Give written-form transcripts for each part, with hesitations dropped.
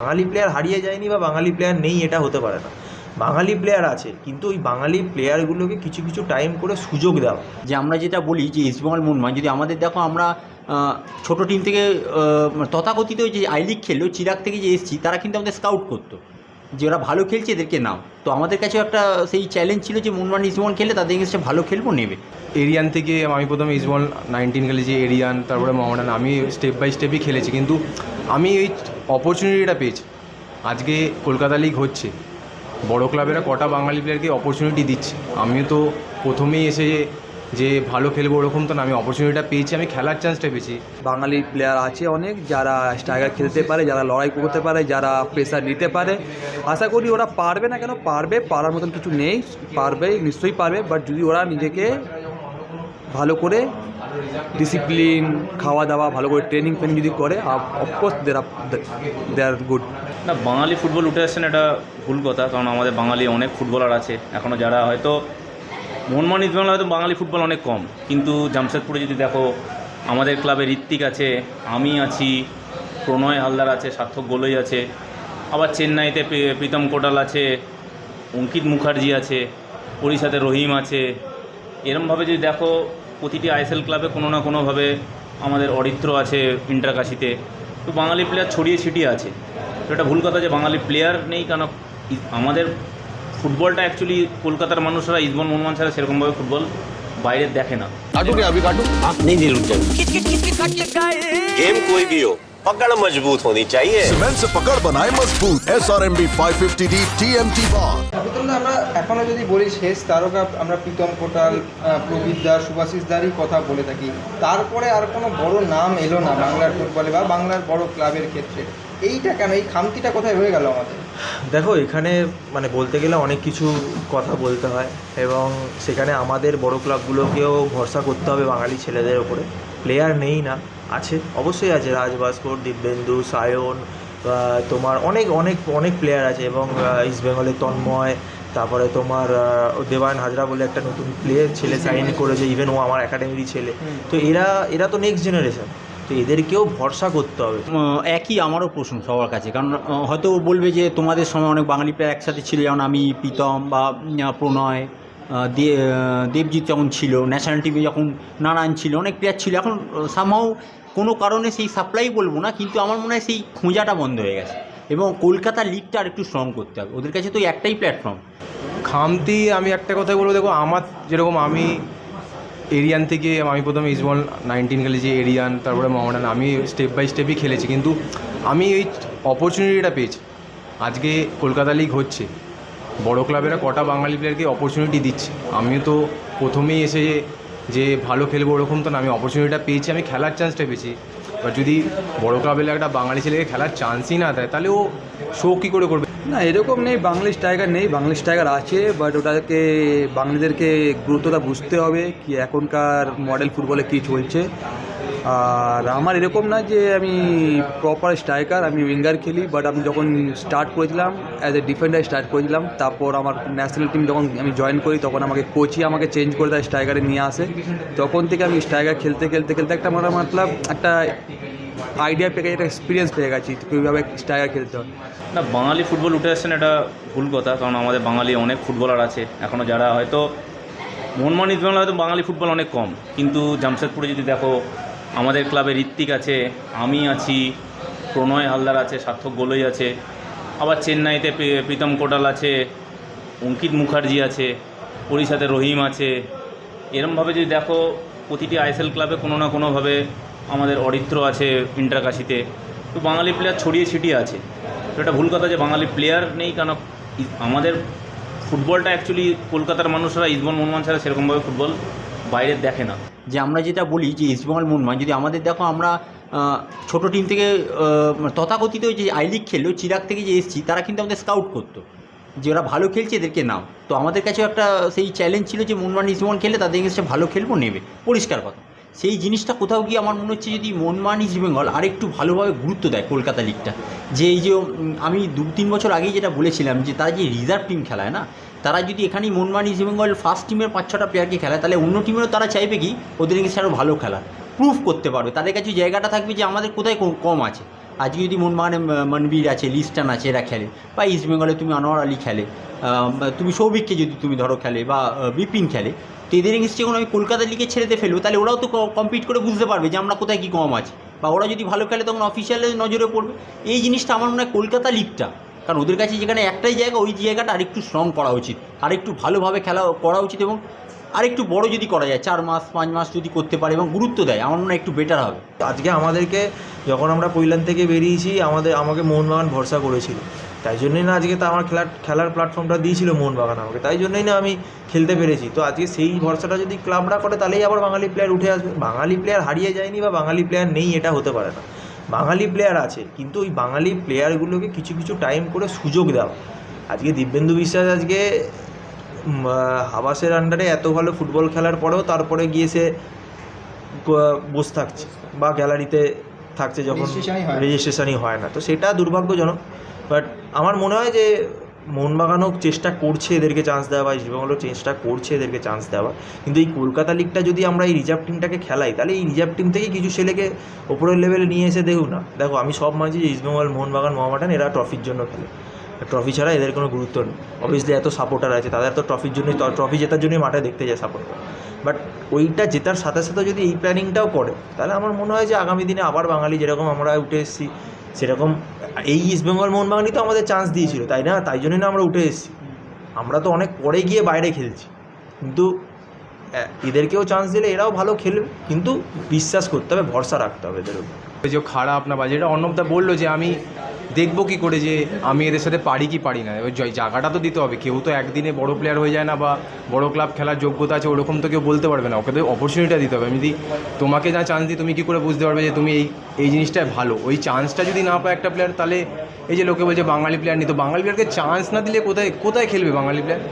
বাঙালি player হারিয়ে যায়নি বা বাঙালি প্লেয়ার নেই এটা হতে পারে না। বাঙালি প্লেয়ার আছে, কিন্তু ওই বাঙালি প্লেয়ারগুলোকে কিছু কিছু টাইম করে সুযোগ দেওয়া। যে আমরা যেটা বলি যে ইস্টবেঙ্গল মোহনবাগান যদি আমাদের দেখো আমরা ছোটো টিম থেকে তথাকথিত যে আই লিগ খেললো চিরাগ থেকে যে এসেছি তারা কিন্তু আমাদের স্কাউট করতো যে ওরা ভালো খেলছে এদেরকে নাও। তো আমাদের কাছেও একটা সেই চ্যালেঞ্জ ছিল যে মোহনবাগান ইস্টবেঙ্গল খেলে তাদের এগেন্সে ভালো খেলবো নেবে। এরিয়ান থেকে আমি প্রথমে ইস্টবেঙ্গল 19 খেলেছি, এরিয়ান তারপরে মোহামেডান, আমি স্টেপ বাই স্টেপই খেলেছি, কিন্তু আমি এই অপরচুনিটিটা পেয়েছি। আজকে কলকাতা লিগ হচ্ছে, বড় ক্লাবেরা কটা বাঙালি প্লেয়ারকে অপরচুনিটি দিচ্ছে। আমিও তো প্রথমেই এসে যে ভালো খেলবো ওরকম তো না, আমি অপরচুনিটিটা পেয়েছি, আমি খেলার চান্সটা পেয়েছি। বাঙালি প্লেয়ার আছে অনেক যারা স্ট্রাইকার খেলতে পারে, যারা লড়াই করতে পারে, যারা প্রেসার নিতে পারে। আশা করি ওরা পারবে না কেন, পারবে, পারার মতন কিছু নেই, পারবে, নিশ্চয়ই পারবে। বাট যদি ওরা নিজেকে ভালো করে ডিসিপ্লিন, খাওয়া দাওয়া ভালো করে ট্রেনিং যদি করে, অফকোর্স দে আর গুড। না, বাঙালি ফুটবল উঠে আসছেন এটা ভুল কথা, কারণ আমাদের বাঙালি অনেক ফুটবলার আছে এখনও, যারা হয়তো মোহনবাগান ইস্টবেঙ্গল হয়তো বাঙালি ফুটবল অনেক কম, কিন্তু জামশেদপুরে যদি দেখো আমাদের ক্লাবে ঋত্বিক আছে, আমি আছি, প্রণয় হালদার আছে, সার্থক গোলই আছে, আবার চেন্নাইতে প্রীতম কোটাল আছে, অঙ্কিত মুখার্জি আছে, ওড়িশাতে রহিম আছে। এরমভাবে যদি দেখো প্রতিটি আইএসএল ক্লাবে কোনো না কোনোভাবে আমাদের অরিত্র আছে ইন্টারকাশিতে। তো বাঙালি প্লেয়ার ছড়িয়ে ছিটিয়ে আছে। তো এটা ভুল কথা যে বাঙালি প্লেয়ার নেই, কারণ আমাদের ফুটবলটা অ্যাকচুয়ালি কলকাতার মানুষরা ইস্টবেঙ্গল মোহনবাগান ছাড়া সেরকমভাবে ফুটবল বাইরে দেখে না। काटो क्या अभी काटो? आप नहीं रुक जाओ। गेम कोई भी हो, पकड़ मजबूत होनी चाहिए। सीमेंट से पकड़ बनाए मजबूत। SRMB 550D TMT bar। প্রথমত আমরা এখনও যদি বলি শেষ তারকা আমরা প্রীতম কোটাল, প্রবীর দাস, সুভাশিস দারই কথা বলে থাকি। তারপরে আর কোনো বড় নাম এলো না বাংলার ফুটবলে বা বাংলার বড় ক্লাবের ক্ষেত্রে। এইটা কেন, এই খামতিটা কোথায় রয়ে গেল আমাদের? দেখো, এখানে বলতে গেলে অনেক কিছু কথা বলতে হয়, এবং সেখানে আমাদের বড় ক্লাবগুলোকেও ভরসা করতে হবে বাঙালি ছেলেদের ওপরে। প্লেয়ার নেই না, আছে, অবশ্যই আছে, রাজভাস্কর, দিব্যেন্দু, সায়ন, তোমার অনেক অনেক অনেক প্লেয়ার আছে, এবং ইস্টবেঙ্গলের তন্ময়, তারপরে তোমার দেবায়ন হাজরা বলে একটা নতুন প্লেয়ার ছেলে সাইন করেছে, ইভেন ও আমার একাডেমিরই ছেলে। তো এরা তো নেক্সট জেনারেশন, তো এদেরকেও ভরসা করতে হবে। একই আমারও প্রশ্ন সবার কাছে, কারণ হয়তো বলবে যে তোমাদের সময় অনেক বাঙালি প্লেয়ার একসাথে ছিল, যেমন আমি, প্রীতম বা প্রণয়, দেবজিৎ যখন ছিল, ন্যাশনাল টিমে যখন নারায়ণ ছিল, অনেক প্লেয়ার ছিল। এখন সামহাও কোনো কারণে সেই সাপ্লাই বলবো না, কিন্তু আমার মনে হয় সেই খোঁজাটা বন্ধ হয়ে গেছে, এবং কলকাতা লিগটা আর একটু স্ট্রং করতে হবে। ওদের কাছে তো একটাই প্ল্যাটফর্ম। খামতি আমি একটা কথাই বলবো, দেখো আমার যেরকম আমি এরিয়ান থেকে আমি প্রথমে ইস্টবেঙ্গল 19 খেলেছি, এরিয়ান তারপরে মোহামেডান, আমি স্টেপ বাই স্টেপই খেলেছি, কিন্তু আমি এই অপরচুনিটিটা পেয়েছি। আজকে কলকাতা লিগ হচ্ছে, বড় ক্লাবেরা কটা বাঙালি প্লেয়ারকে অপরচুনিটি দিচ্ছে। আমিও তো প্রথমেই এসে যে ভালো খেলবো ওরকম তো না, আমি অপরচুনিটিটা পেয়েছি, আমি খেলার চান্সটা পেয়েছি। এবার যদি বড় ক্লাবের একটা বাঙালি ছেলেকে খেলার চান্সই না দেয়, তাহলে ও শো কী করে করবে? না, এরকম নেই, বাঙালি স্ট্রাইকার নেই, বাঙালি স্ট্রাইকার আছে, বাট ওটাকে বাঙালিদেরকে গুরুত্বটা বুঝতে হবে কি এখনকার মডেল ফুটবলে কী চলছে। আর আমার এরকম না যে আমি প্রপার স্ট্রাইকার, আমি উইঙ্গার খেলি, বাট আমি যখন স্টার্ট করেছিলাম অ্যাজ এ ডিফেন্ডার স্টার্ট করেছিলাম, তারপর আমার ন্যাশনাল টিম যখন আমি জয়েন করি তখন আমাকে কোচই আমাকে চেঞ্জ করে দেয়, স্ট্রাইকারে নিয়ে আসে। তখন থেকে আমি স্ট্রাইকার খেলতে খেলতে খেলতে একটা মতলব একটা আইডিয়া পেয়ে গেছি, একটা এক্সপিরিয়েন্স পেয়ে গেছি কীভাবে স্ট্রাইকার খেলতে হয়। না, বাঙালি ফুটবল উঠে আসছেন এটা ভুল কথা, কারণ আমাদের বাঙালি অনেক ফুটবলার আছে এখনও, যারা হয়তো মোহনবাগান ইস্টবেঙ্গল হয়তো বাঙালি ফুটবল অনেক কম, কিন্তু জামশেদপুরে যদি দেখো আমাদের ক্লাবে ঋত্বিক আছে, আমি আছি, প্রণয় হালদার আছে, সার্থক গোলই আছে, আবার চেন্নাইতে প্রীতম কোটাল আছে, অঙ্কিত মুখার্জি আছে, ওড়িশাতে রহিম আছে। এরমভাবে যদি দেখো প্রতিটি আইএসএল ক্লাবে কোনো না কোনোভাবে আমাদের অরিত্র আছে ইন্টারকাশিতে। তো বাঙালি প্লেয়ার ছড়িয়ে ছিটিয়ে আছে। তো এটা ভুল কথা যে বাঙালি প্লেয়ার নেই, কারণ আমাদের ফুটবলটা অ্যাকচুয়ালি কলকাতার মানুষরা ইস্টবেঙ্গল মোহনবাগান ছাড়া সেরকমভাবে ফুটবল বাইরে দেখে না। যে আমরা যেটা বলি যে ইস্টবেঙ্গল মোহনবাগান যদি আমাদের দেখো আমরা ছোটো টিম থেকে তথাকথিত যে আই লিগ খেললো চিরাগ থেকে যে এসেছি তারা কিন্তু আমাদের স্কাউট করতো যে ওরা ভালো খেলছে এদেরকে নাও। তো আমাদের কাছেও একটা সেই চ্যালেঞ্জ ছিল যে মোহনবাগান ইস্টবেঙ্গল খেলে তাদের এগেন্সে ভালো খেলবো নেবে, পরিষ্কার কথা। সেই জিনিসটা কোথাও গিয়ে আমার মনে হচ্ছে যদি মোহনবাগান ইস্টবেঙ্গল আর একটু ভালোভাবে গুরুত্ব দেয় কলকাতা লিগটা, যে এই যে আমি 2-3 বছর আগেই যেটা বলেছিলাম যে তারা যে রিজার্ভ টিম খেলায় না, তারা যদি এখানেই মোহনবাগান ইস্টবেঙ্গল ফার্স্ট টিমের 5-6টা প্লেয়ারকে খেলায়, তাহলে অন্য টিমেরও তারা চাইবে কি ওদের এগেন্সে আরও ভালো খেলা, প্রুফ করতে পারবে, তাদের কাছে জায়গাটা থাকবে যে আমাদের কোথায় কম আছে। আজকে যদি মোহনবাগানে মনবীর আছে, লিস্টান আছে, এরা খেলে, বা ইস্টবেঙ্গলে তুমি আনোয়ার আলী খেলে, তুমি সৌভিককে যদি তুমি ধরো খেলে, বা বিপিন খেলে, তো এদের এগেন্সটে যখন আমি কলকাতা লিগে ছেড়েতে ফেলবো, তাহলে ওরাও তো কম্পিট করে বুঝতে পারবে যে আমরা কোথায় কী কম আছে, বা ওরা যদি ভালো খেলে তখন অফিসিয়ালের নজরে পড়বে। এই জিনিসটা আমার মনে হয় কলকাতা লিগটা, কারণ ওদের কাছে যেখানে একটাই জায়গা, ওই জায়গাটা আরেকটু স্ট্রং করা উচিত, আরেকটু ভালোভাবে খেলা করা উচিত, এবং আরেকটু বড় যদি করা যায়, 4 মাস 5 মাস যদি করতে পারে এবং গুরুত্ব দেয়, আমার মনে হয় একটু বেটার হবে। আজকে আমাদেরকে যখন আমরা কৈলান থেকে বেরিয়েছি, আমাকে মোহনবাগান ভরসা করেছিল, তাই জন্যই না আজকে তো আমার খেলার প্ল্যাটফর্মটা দিয়েছিল মোহনবাগান আমাকে, তাই জন্যই না আমি খেলতে পেরেছি। তো আজকে সেই ভরসাটা যদি ক্লাবরা করে, তাহলেই আবার বাঙালি প্লেয়ার উঠে আসবে। বাঙালি প্লেয়ার হারিয়ে যায়নি বা বাঙালি প্লেয়ার নেই, এটা হতে পারে না। বাঙালি প্লেয়ার আছে, কিন্তু ওই বাঙালি প্লেয়ারগুলোকে কিছু কিছু টাইম করে সুযোগ দেওয়া। আজকে দিব্যেন্দু বিশ্বাস আজকে হাবাসের আন্ডারে এত ভালো ফুটবল খেলার পরেও তারপরে গিয়ে সে বসে থাকছে বা গ্যালারিতে থাকছে যখন রেজিস্ট্রেশনই হয় না, তো সেটা দুর্ভাগ্যজনক। বাট আমার মনে হয় যে মোহনবাগানও চেষ্টা করছে এদেরকে চান্স দেওয়া, বা ইস্টবেঙ্গলও চেষ্টা করছে এদেরকে চান্স দেওয়া, কিন্তু এই কলকাতা লিগটা যদি আমরা এই রিজার্ভ টিমটাকে খেলাই, তাহলে এই রিজার্ভ টিম থেকে কিছু ছেলেকে ওপরের লেভেলে নিয়ে এসে দেখুন না। দেখো, আমি সব মানছি যে ইস্টবেঙ্গল, মোহনবাগান, মোহামেডান এরা ট্রফির জন্য খেলে, ট্রফি ছাড়া এদের কোনো গুরুত্ব নেই। অবভিয়াসলি এত সাপোর্টার আছে, তাদের তো ট্রফির জন্যই, ট্রফি জেতার জন্যই মাঠে দেখতে যায় সাপোর্ট করে। বাট ওইটা জেতার সাথে সাথে যদি এই প্ল্যানিংটাও করে, তাহলে আমার মনে হয় যে আগামী দিনে আবার বাঙালি যেরকম আমরা উঠে এসেছি, সেরকম এই ইস্টবেঙ্গল মোহনবাগানই তো আমাদের চান্স দিয়েছিল, তাই না? তাই জন্যই না আমরা উঠে এসেছি। আমরা তো অনেক পরে গিয়ে বাইরে খেলছি, কিন্তু এদেরকেও চান্স দিলে এরাও ভালো খেলবে, কিন্তু বিশ্বাস করতে হবে, ভরসা রাখতে হবে এদের উপর। যে খারাপ না, বা যেটা অর্ণবদা বললো যে আমি দেখবো কী করে যে আমি এদের সাথে পারি কি পারি না, এবার জায়গাটা তো দিতে হবে। কেউ তো একদিনে বড় প্লেয়ার হয়ে যায় না, বা বড় ক্লাব খেলার যোগ্যতা আছে ওরকম তো কেউ বলতে পারবে না। ওকে তো অপরচুনিটিটা দিতে হবে। আমি যদি তোমাকে যা চান্স দিই, তুমি কী করে বুঝতে পারবে যে তুমি এই জিনিসটাই ভালো? ওই চান্সটা যদি না পায় একটা প্লেয়ার, তাহলে এই যে লোকে বলছে বাঙালি প্লেয়ার নেই, তো বাঙালি প্লেয়ারকে চান্স না দিলে কোথায় খেলবে বাঙালি প্লেয়ার?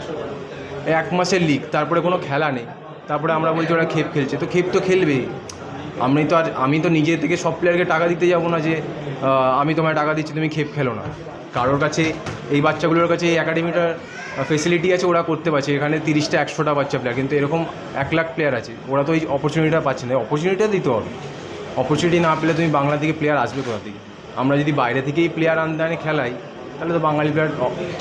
1 মাসের লিগ, তারপরে কোনো খেলা নেই, তারপরে আমরা বলছি ওরা খেপ খেলছে, তো খেপ তো খেলবেই। আমি তো নিজে থেকে সব প্লেয়ারকে টাকা দিতে যাবো না যে আমি তোমায় টাকা দিচ্ছি তুমি খেপ খেলো না। কারোর কাছে, এই বাচ্চাগুলোর কাছে এই একাডেমিটার ফেসিলিটি আছে, ওরা করতে পারছে। এখানে 30টা 100টা বাচ্চা প্লেয়ার, কিন্তু এরকম 1 লাখ প্লেয়ার আছে, ওরা তো এই অপরচুনিটিটা পাচ্ছে না। অপরচুনিটিটা দিতে হবে। অপরচুনিটি না পেলে তুমি বাংলা থেকে প্লেয়ার আসবে কোথা থেকে? আমরা যদি বাইরে থেকেই প্লেয়ার আনে খেলাই, তাহলে তো বাঙালি প্লেয়ার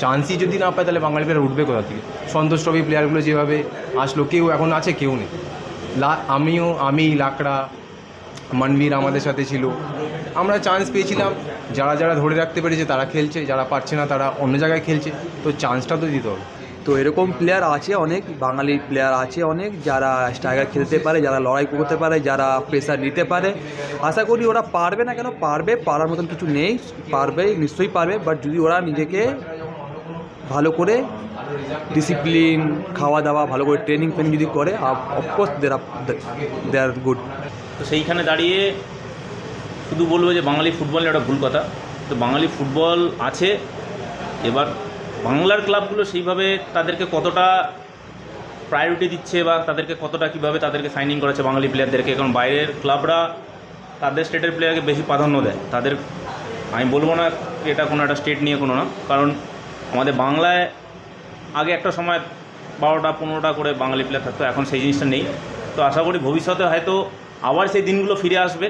চান্সই যদি না পায়, তাহলে বাঙালি প্লেয়ার উঠবে কোথা থেকে? সন্তোষ ট্রফি প্লেয়ারগুলো যেভাবে আসলো, কেউ এখন আছে? কেউ নেই। আমি লাকড়া, মনবীর আমাদের সাথে ছিল, আমরা চান্স পেয়েছিলাম। যারা ধরে রাখতে পেরেছে তারা খেলছে, যারা পারছে না তারা অন্য জায়গায় খেলছে, তো চান্সটা তো দিতে হবে। তো এরকম প্লেয়ার আছে অনেক, বাঙালি প্লেয়ার আছে অনেক, যারা স্ট্রাইকার খেলতে পারে, যারা লড়াই করতে পারে, যারা প্রেসার নিতে পারে। আশা করি ওরা পারবে না কেন, পারবে, পারার মতন কিছু নেই, পারবে, নিশ্চয়ই পারবে। বাট যদি ওরা নিজেকে ভালো করে ডিসিপ্লিন, খাওয়া দাওয়া ভালো করে ট্রেনিং যদি করে, অফকোর্স দে আর গুড। তো সেইখানে দাঁড়িয়ে শুধু বলবো যে বাঙালি ফুটবলের একটা ভুল কথা। তো বাঙালি ফুটবল আছে, এবার বাংলার ক্লাবগুলো সেইভাবে তাদেরকে কতটা প্রায়োরিটি দিচ্ছে, বা তাদেরকে কতটা কীভাবে তাদেরকে সাইনিং করাচ্ছে বাঙালি প্লেয়ারদেরকে। কারণ বাইরের ক্লাবরা তাদের স্টেটের প্লেয়ারকে বেশি প্রাধান্য দেয়। আমি বলবো না এটা কোনো একটা স্টেট নিয়ে কোনো না, কারণ আমাদের বাংলায় আগে একটা সময় 12টা-15টা করে বাঙালি প্লেয়ার থাকতো, এখন সেই জিনিসটা নেই। তো আশা করি ভবিষ্যতে হয়তো আবার সেই দিনগুলো ফিরে আসবে,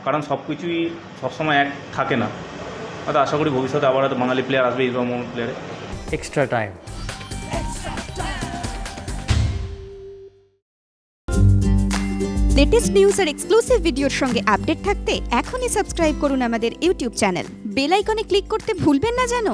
কারণ সব কিছুই সবসময় এক থাকে না। হয়তো আশা করি ভবিষ্যতে আবার হয়তো বাঙালি প্লেয়ার আসবে, ইস্টবেঙ্গল প্লেয়ারে। Extra time. লেটেস্ট নিউজ আর এক্সক্লুসিভ ভিডিওর সঙ্গে আপডেট থাকতে এখনই সাবস্ক্রাইব করুন আমাদের ইউটিউব চ্যানেল। বেল আইকনে ক্লিক করতে ভুলবেন না যেন।